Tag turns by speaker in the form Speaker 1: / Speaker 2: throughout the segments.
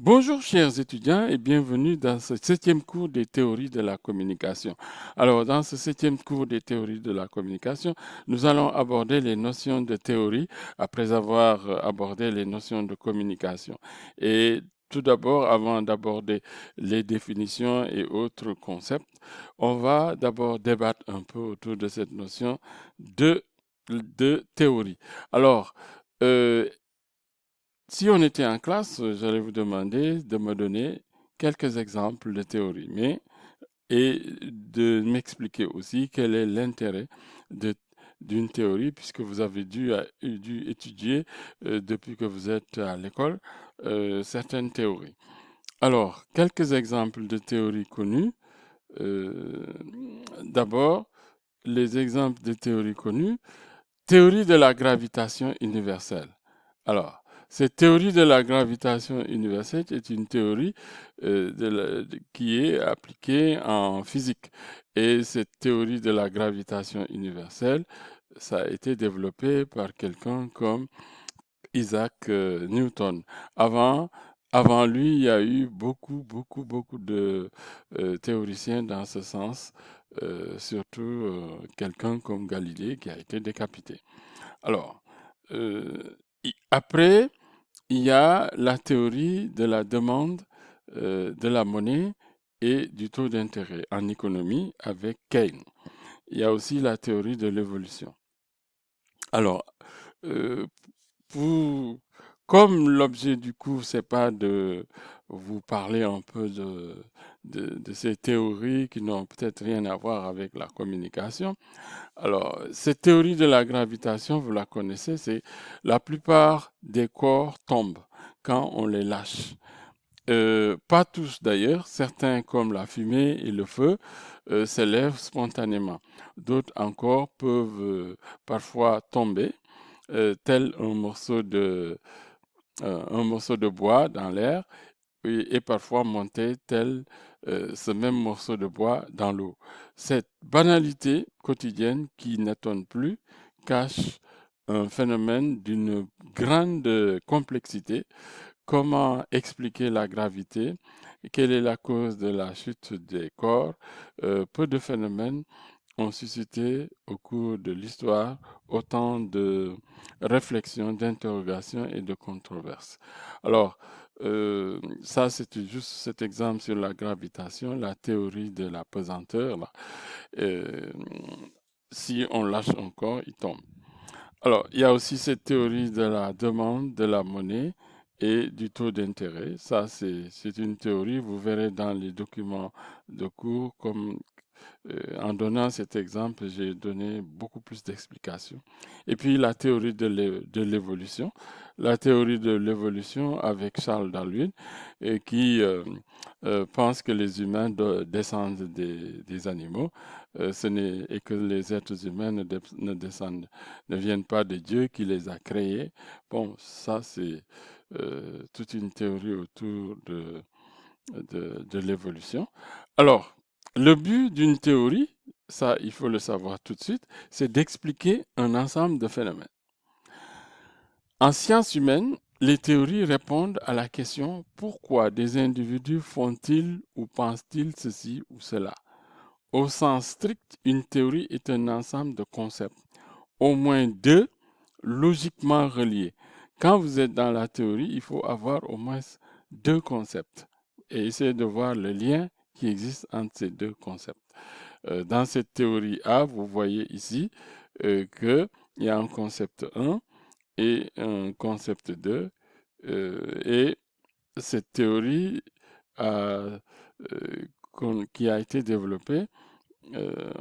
Speaker 1: Bonjour chers étudiants et bienvenue dans ce septième cours des théories de la communication. Alors dans ce septième cours des théories de la communication, nous allons aborder les notions de théorie après avoir abordé les notions de communication. Et tout d'abord, avant d'aborder les définitions et autres concepts, on va d'abord débattre un peu autour de cette notion de, de théorie. Alors, euh, si on était en classe, j'allais vous demander de me donner quelques exemples de théories, et de m'expliquer aussi quel est l'intérêt de- d'une théorie, puisque vous avez dû étudier depuis que vous êtes à l'école certaines théories. Alors, quelques exemples de théories connues. Euh, D'abord, les exemples de théories connues. Théorie de la gravitation universelle. Alors, cette théorie de la gravitation universelle est une théorie qui est appliquée en physique. Et cette théorie de la gravitation universelle, ça a été développé par quelqu'un comme Isaac Newton. Avant, Avant lui, il y a eu beaucoup de théoriciens dans ce sens, surtout quelqu'un comme Galilée qui a été décapité. Alors, après, il y a la théorie de la demande de la monnaie et du taux d'intérêt en économie avec Keynes. Il y a aussi la théorie de l'évolution. Alors, euh, pour, comme l'objet du cours, c'est pas de vous parler un peu de ces théories qui n'ont peut-être rien à voir avec la communication. Alors, cette théorie de la gravitation, vous la connaissez, c'est la plupart des corps tombent quand on les lâche. Pas tous d'ailleurs, certains comme la fumée et le feu s'élèvent spontanément. D'autres encore peuvent parfois tomber, tel un morceau de bois dans l'air et parfois monter tel ce même morceau de bois dans l'eau. Cette banalité quotidienne qui n'étonne plus cache un phénomène d'une grande complexité. Comment expliquer la gravité? Quelle est la cause de la chute des corps? Peu de phénomènes ont suscité au cours de l'histoire autant de réflexions, d'interrogations et de controverses. Alors, ça, c'était juste cet exemple sur la gravitation, la théorie de la pesanteur. Là. Euh, si on lâche un corps, il tombe. Alors, il y a aussi cette théorie de la demande de la monnaie et du taux d'intérêt. Ça, c'est une théorie, vous verrez dans les documents de cours comme en donnant cet exemple, j'ai donné beaucoup plus d'explications. Et puis la théorie de l'évolution. La théorie de l'évolution avec Charles Darwin, qui pense que les humains descendent des animaux, et que les êtres humains ne viennent pas de Dieu qui les a créés. Bon, ça c'est toute une théorie autour de l'évolution. Alors, le but d'une théorie, ça il faut le savoir tout de suite, c'est d'expliquer un ensemble de phénomènes. En sciences humaines, les théories répondent à la question pourquoi des individus font-ils ou pensent-ils ceci ou cela. Au sens strict, une théorie est un ensemble de concepts, au moins deux, logiquement reliés. Quand vous êtes dans la théorie, il faut avoir au moins deux concepts et essayer de voir le lien qui existe entre ces deux concepts. Dans cette théorie A, vous voyez ici qu'il y a un concept 1 et un concept 2 et cette théorie a, qui a été développée,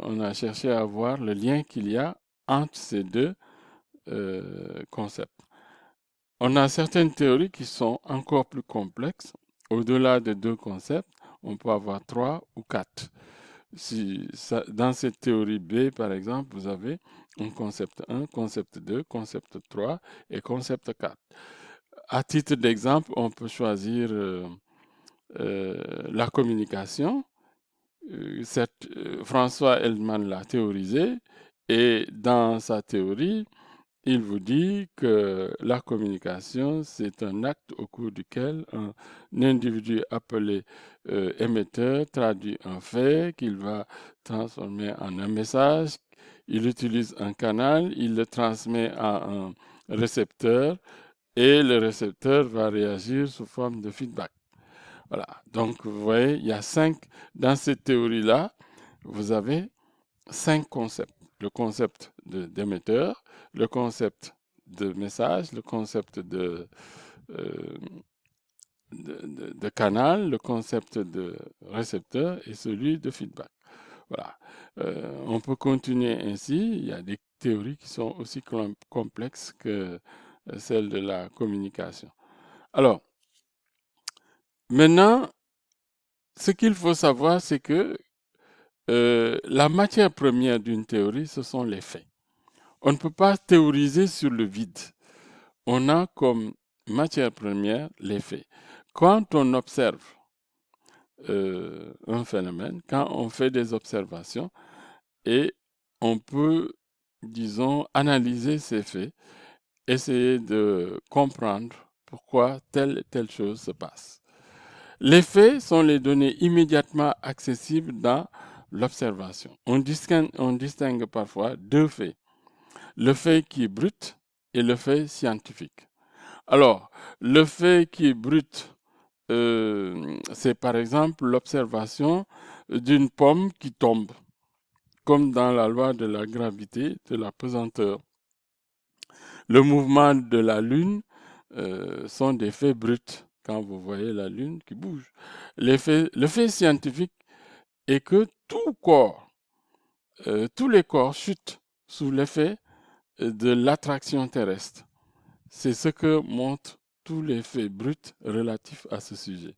Speaker 1: on a cherché à voir le lien qu'il y a entre ces deux concepts. On a certaines théories qui sont encore plus complexes. Au-delà de deux concepts, on peut avoir trois ou quatre. Dans cette théorie B, par exemple, vous avez un concept 1, concept 2, concept 3 et concept 4. À titre d'exemple, on peut choisir la communication. François Hellman l'a théorisé et dans sa théorie, il vous dit que la communication, c'est un acte au cours duquel un individu appelé émetteur traduit un fait qu'il va transformer en un message. Il utilise un canal, il le transmet à un récepteur et le récepteur va réagir sous forme de feedback. Voilà. Donc, vous voyez, il y a dans cette théorie-là, vous avez 5 concepts. Le concept d'émetteur, le concept de message, le concept euh, de canal, le concept de récepteur et celui de feedback. Voilà. On peut continuer ainsi. Il y a des théories qui sont aussi complexes que celles de la communication. Alors, maintenant, ce qu'il faut savoir, c'est que la matière première d'une théorie, ce sont les faits. On ne peut pas théoriser sur le vide. On a comme matière première les faits. Quand on observe un phénomène, quand on fait des observations, et on peut, disons, analyser ces faits, essayer de comprendre pourquoi telle et telle chose se passe. Les faits sont les données immédiatement accessibles dans l'observation. On distingue parfois deux faits, le fait qui est brut et le fait scientifique. Alors, le fait qui est brut, c'est par exemple l'observation d'une pomme qui tombe, comme dans la loi de la gravité, de la pesanteur. Le mouvement de la Lune sont des faits bruts, quand vous voyez la Lune qui bouge. Le fait scientifique est que tous les corps chutent sous l'effet de l'attraction terrestre. C'est ce que montrent tous les faits bruts relatifs à ce sujet.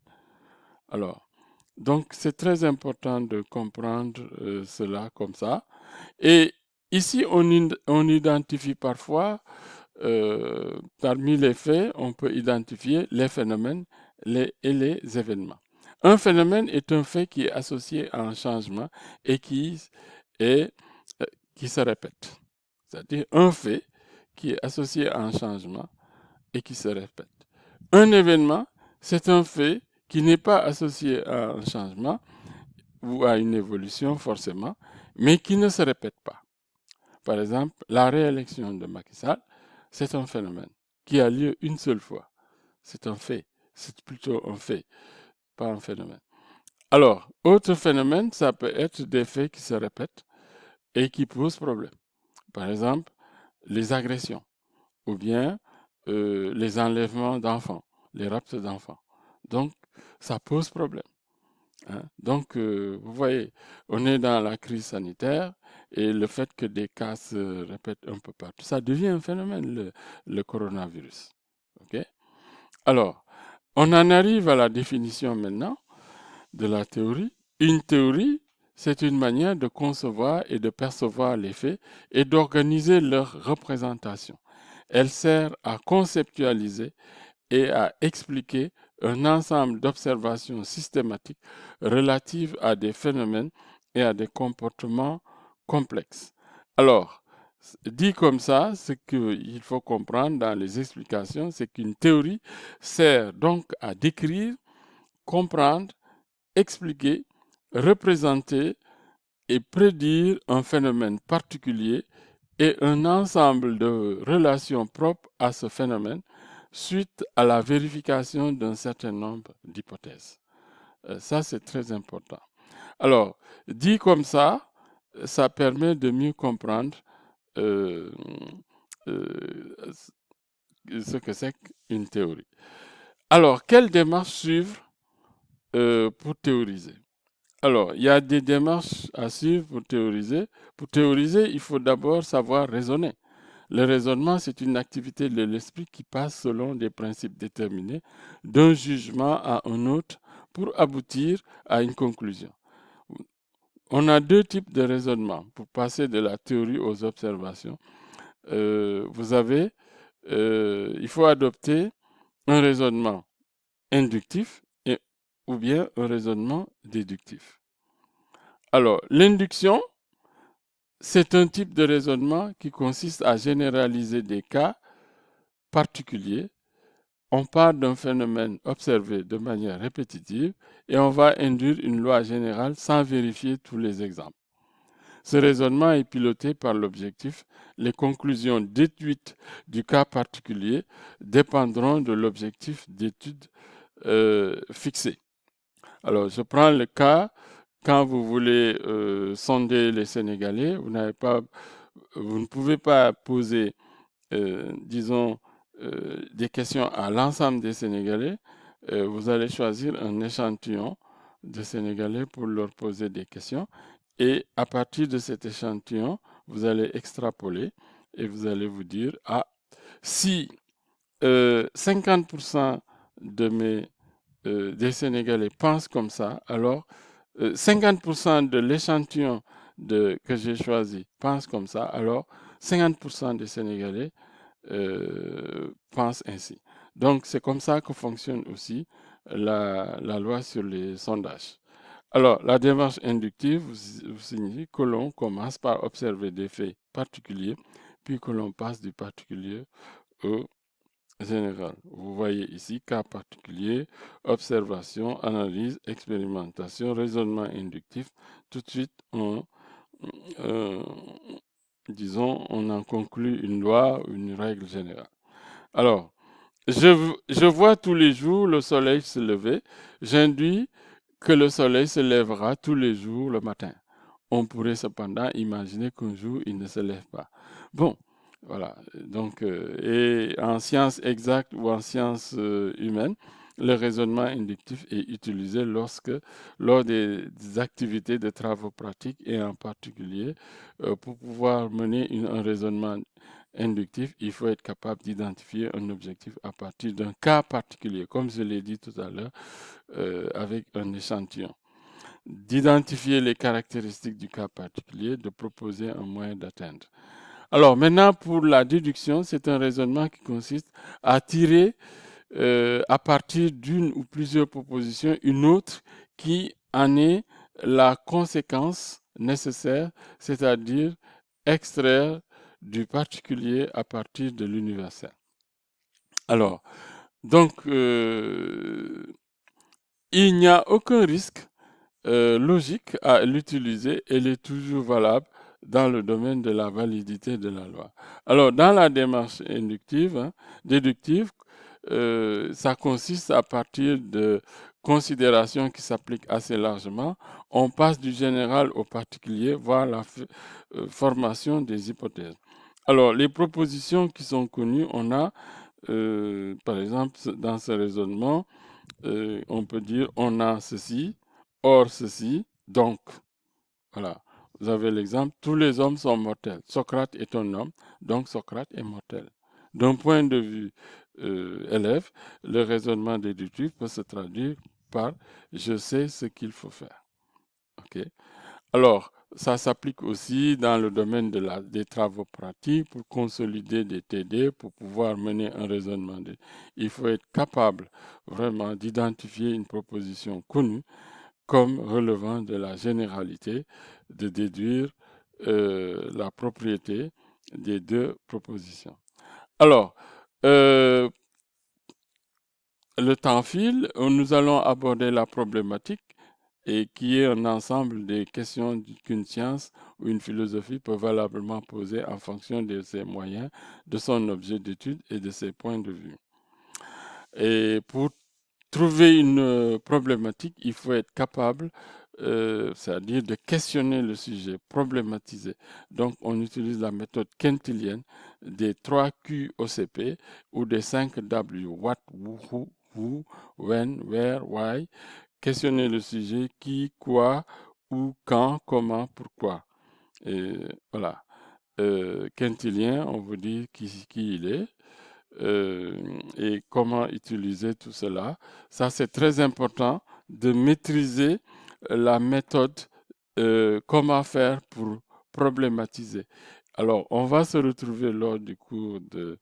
Speaker 1: Alors, donc c'est très important de comprendre cela comme ça. Et ici, on identifie parfois, parmi les faits, on peut identifier les phénomènes et les événements. Un phénomène est un fait qui est associé à un changement et qui se répète. C'est-à-dire un fait qui est associé à un changement et qui se répète. Un événement, c'est un fait qui n'est pas associé à un changement ou à une évolution forcément, mais qui ne se répète pas. Par exemple, la réélection de Macky Sall, c'est un phénomène qui a lieu une seule fois. C'est un fait. C'est plutôt un fait, pas un phénomène. Alors, autre phénomène, ça peut être des faits qui se répètent et qui posent problème. Par exemple, les agressions ou bien les enlèvements d'enfants, les rapts d'enfants. Donc, ça pose problème. Hein. Donc, vous voyez, on est dans la crise sanitaire et le fait que des cas se répètent un peu partout, ça devient un phénomène, le coronavirus. Okay? Alors, on en arrive à la définition maintenant de la théorie. Une théorie, c'est une manière de concevoir et de percevoir les faits et d'organiser leur représentation. Elle sert à conceptualiser et à expliquer un ensemble d'observations systématiques relatives à des phénomènes et à des comportements complexes. Alors, dit comme ça, ce qu'il faut comprendre dans les explications, c'est qu'une théorie sert donc à décrire, comprendre, expliquer, représenter et prédire un phénomène particulier et un ensemble de relations propres à ce phénomène suite à la vérification d'un certain nombre d'hypothèses. Ça, c'est très important. Alors, dit comme ça permet de mieux comprendre euh, euh, ce que c'est qu'une théorie. Alors, quelle démarche suivre pour théoriser? Alors, il y a des démarches à suivre pour théoriser. Pour théoriser, il faut d'abord savoir raisonner. Le raisonnement, c'est une activité de l'esprit qui passe selon des principes déterminés d'un jugement à un autre pour aboutir à une conclusion. On a deux types de raisonnement pour passer de la théorie aux observations. Il faut adopter un raisonnement inductif ou bien un raisonnement déductif. Alors, l'induction, c'est un type de raisonnement qui consiste à généraliser des cas particuliers. On part d'un phénomène observé de manière répétitive et on va induire une loi générale sans vérifier tous les exemples. Ce raisonnement est piloté par l'objectif. Les conclusions déduites du cas particulier dépendront de l'objectif d'étude fixé. Alors, je prends le cas, quand vous voulez sonder les Sénégalais, vous ne pouvez pas poser, disons, des questions à l'ensemble des Sénégalais. Vous allez choisir un échantillon de Sénégalais pour leur poser des questions. Et à partir de cet échantillon, vous allez extrapoler et vous allez vous dire, ah, si 50% des Sénégalais pensent comme ça, alors 50% de l'échantillon que j'ai choisi pensent comme ça, alors 50% des Sénégalais pensent ainsi. Donc c'est comme ça que fonctionne aussi la loi sur les sondages. Alors, la démarche inductive signifie que l'on commence par observer des faits particuliers, puis que l'on passe du particulier au général. Vous voyez ici cas particulier, observation, analyse, expérimentation, raisonnement inductif. Tout de suite, euh, on en conclut une loi, une règle générale. Alors, je vois tous les jours le soleil se lever. J'induis que le soleil se lèvera tous les jours le matin. On pourrait cependant imaginer qu'un jour, il ne se lève pas. Bon, voilà. Donc, et en sciences exactes ou en sciences humaines, le raisonnement inductif est utilisé lors des activités de travaux pratiques et en particulier, pour pouvoir mener un raisonnement inductif, il faut être capable d'identifier un objectif à partir d'un cas particulier, comme je l'ai dit tout à l'heure, avec un échantillon. D'identifier les caractéristiques du cas particulier, de proposer un moyen d'atteindre. Alors maintenant, pour la déduction, c'est un raisonnement qui consiste à tirer à partir d'une ou plusieurs propositions une autre qui en est la conséquence nécessaire, c'est-à-dire extraire du particulier à partir de l'universel. Alors, donc, il n'y a aucun risque logique à l'utiliser, elle est toujours valable dans le domaine de la validité de la loi. Alors, dans la démarche inductive, déductive, ça consiste à partir de considérations qui s'appliquent assez largement. On passe du général au particulier, voire la formation des hypothèses. Alors, les propositions qui sont connues, on a, par exemple, dans ce raisonnement, on peut dire on a ceci, or ceci, donc. Voilà. Vous avez l'exemple, tous les hommes sont mortels. Socrate est un homme, donc Socrate est mortel. D'un point de vue élève, le raisonnement déductif peut se traduire par je sais ce qu'il faut faire. Okay? Alors, ça s'applique aussi dans le domaine des travaux pratiques pour consolider des TD, pour pouvoir mener un raisonnement. Il faut être capable vraiment d'identifier une proposition connue comme relevant de la généralité, de déduire la propriété des deux propositions. Alors, le temps file, nous allons aborder la problématique et qui est un ensemble des questions qu'une science ou une philosophie peut valablement poser en fonction de ses moyens, de son objet d'étude et de ses points de vue. Et pour trouver une problématique, il faut être capable, c'est-à-dire de questionner le sujet, problématiser. Donc, on utilise la méthode quintilienne des 3 QOCP ou des 5 W, what, who, when, where, why. Questionner le sujet, qui, quoi, où, quand, comment, pourquoi. Et voilà. Quintilien, on vous dit qui il est. Et comment utiliser tout cela. Ça, c'est très important de maîtriser la méthode, comment faire pour problématiser. Alors, on va se retrouver lors du cours de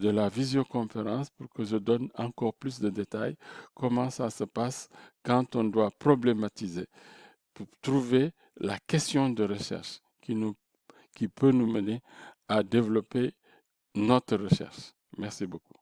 Speaker 1: la visioconférence pour que je donne encore plus de détails comment ça se passe quand on doit problématiser pour trouver la question de recherche qui nous qui peut nous mener à développer notre recherche. Merci beaucoup.